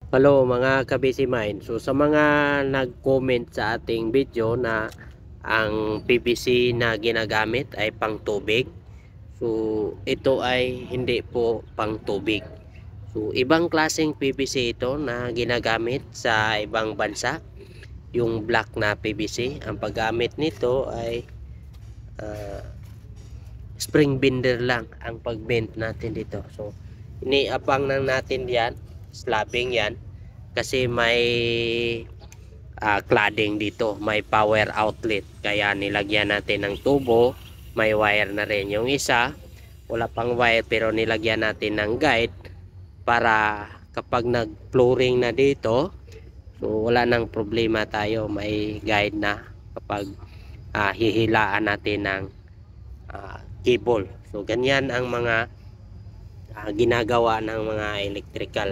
Hello mga ka-busy mind. So sa mga nag-comment sa ating video na ang PVC na ginagamit ay pang tubig. So ito ay hindi po pang tubig. So ibang klaseng PVC ito na ginagamit sa ibang bansa. Yung black na PVC. Ang paggamit nito ay ah, spring bender lang ang pag-bend natin dito. So iniabang lang natin yan. Slabbing yan. Kasi may cladding dito, may power outlet, kaya nilagyan natin ng tubo. May wire na rin. Yung isa wala pang wire pero nilagyan natin ng guide para kapag nag flooring na dito, so wala nang problema tayo, may guide na kapag hihilaan natin ng cable. So ganyan ang mga ginagawa ng mga electrical.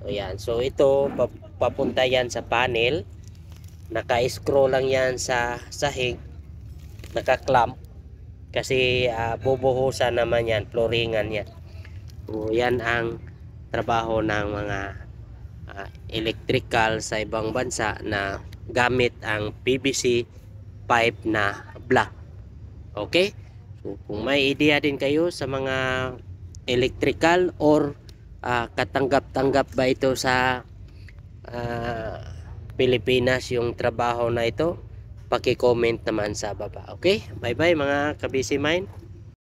So yan, so ito papunta yan sa panel, naka-screw lang yan sa sahig, naka-clamp kasi bubuhusan naman yan, flooringan yan. So yan ang trabaho ng mga electrical sa ibang bansa na gamit ang PVC pipe na black. Okay? So kung may idea din kayo sa mga electrical or katanggap-tanggap ba ito sa Pilipinas yung trabaho na ito, paki-comment naman sa baba. Okay? Bye-bye mga ka-busy mind.